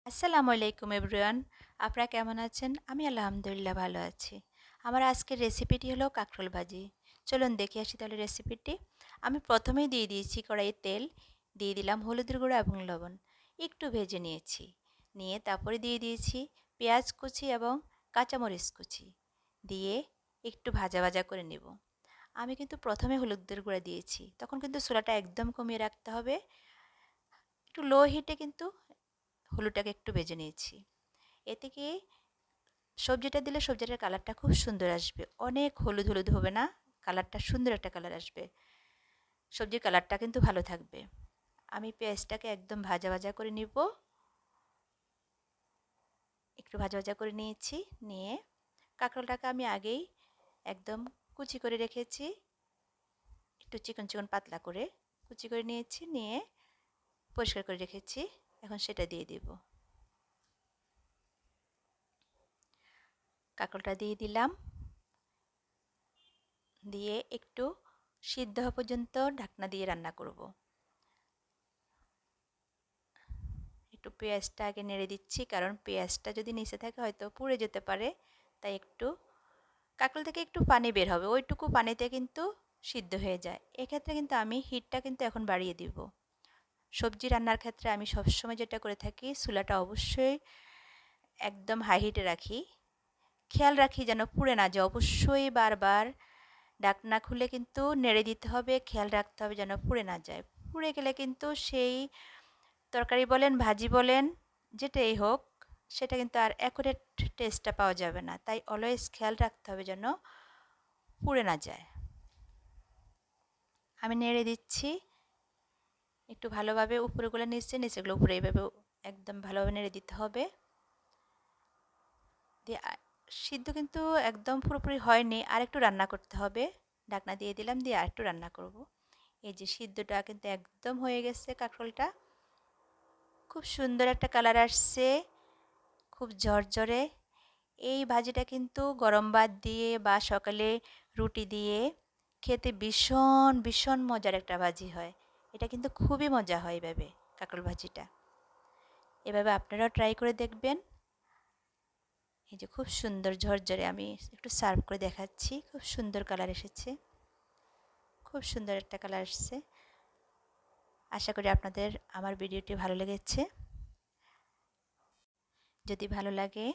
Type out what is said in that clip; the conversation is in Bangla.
আসসালামু আলাইকুম এভরিওয়ান। আপনারা কেমন আছেন? আমি আলহামদুলিল্লাহ ভালো আছি। আমার আজকের রেসিপিটি হলো কাঁকরোল ভাজি। চলুন দেখে আসি তাহলে রেসিপিটি। আমি প্রথমেই দিয়ে দিয়েছি কড়াইয়ে তেল, দিয়ে দিলাম হলুদের গুঁড়ো এবং লবণ। একটু ভেজে নিয়েছি। নিয়ে তারপরে দিয়ে দিয়েছি পেঁয়াজ কুচি এবং কাঁচামরিচ কুচি। দিয়ে একটু ভাজা ভাজা করে নেব। আমি কিন্তু প্রথমে হলুদের গুঁড়া দিয়েছি। তখন কিন্তু চুলাটা একদম কমিয়ে রাখতে হবে। একটু লো হিটে কিন্তু হলুদটাকে একটু ভেজে নিয়েছি। এতে কি সবজিটা দিলে সবজিটার কালারটা খুব সুন্দর আসবে। অনেক হলুদ হলুদ হবে না, কালারটা সুন্দর একটা কালার আসবে। সবজির কালারটা কিন্তু ভালো থাকবে। আমি পেঁয়াজটাকে একদম ভাজা ভাজা করে নিব। একটু ভাজা ভাজা করে নিয়েছি। নিয়ে কাঁকরোলটাকে আমি আগেই একদম কুচি করে রেখেছি। একটু চিকন চিকন পাতলা করে কুচি করে নিয়েছি। নিয়ে পরিষ্কার করে রেখেছি। এখন সেটা দিয়ে দিব। কাঁকরোলটা দিয়ে দিলাম। দিয়ে একটু সিদ্ধ হওয়া পর্যন্ত ঢাকনা দিয়ে রান্না করব। একটু পেঁয়াজটা আগে নেড়ে দিচ্ছি, কারণ পেঁয়াজটা যদি নিচে থাকে হয়তো পুড়ে যেতে পারে। তাই একটু কাঁকরোল থেকে একটু পানি বের হবে, ওইটুকু পানিতে কিন্তু সিদ্ধ হয়ে যায়। এক্ষেত্রে কিন্তু আমি হিটটা কিন্তু এখন বাড়িয়ে দিব। সবজি রান্নার ক্ষেত্রে আমি সবসময় যেটা করে থাকি, চুলাটা অবশ্যই একদম হাই হিটে রাখি। খেয়াল রাখি যেন পুড়ে না যায়। অবশ্যই বারবার ঢাকনা খুলে কিন্তু নেড়ে দিতে হবে, খেয়াল রাখতে হবে যেন পুড়ে না যায়। পুড়ে গেলে কিন্তু সেই তরকারি বলেন, ভাজি বলেন, যেটাই হোক, সেটা কিন্তু আর অ্যাকুরেট টেস্টটা পাওয়া যাবে না। তাই অলওয়েজ খেয়াল রাখতে হবে যেন পুড়ে না যায়। আমি নেড়ে দিচ্ছি একটু ভালোভাবে, উপরেগুলো নিচে, নিচেগুলো উপরে, এইভাবে একদম ভালোভাবে নেড়ে দিতে হবে। দিয়ে সিদ্ধ কিন্তু একদম পুরোপুরি হয়নি, আর একটু রান্না করতে হবে। ঢাকনা দিয়ে দিলাম, দিয়ে আর একটু রান্না করব। এই যে সিদ্ধটা কিন্তু একদম হয়ে গেছে। কাঁকরোলটা খুব সুন্দর একটা কালার আসছে, খুব ঝরঝরে। এই ভাজিটা কিন্তু গরম ভাত দিয়ে বা সকালে রুটি দিয়ে খেতে ভীষণ ভীষণ মজার একটা ভাজি হয়। এটা কিন্তু খুবই মজা হয় এভাবে, কাঁকরোল ভাজিটা। এভাবে আপনারাও ট্রাই করে দেখবেন। এই যে খুব সুন্দর ঝরঝরে, আমি একটু সার্ভ করে দেখাচ্ছি। খুব সুন্দর কালার এসেছে, খুব সুন্দর একটা কালার এসেছে। আশা করি আপনাদের আমার ভিডিওটি ভালো লেগেছে। যদি ভালো লাগে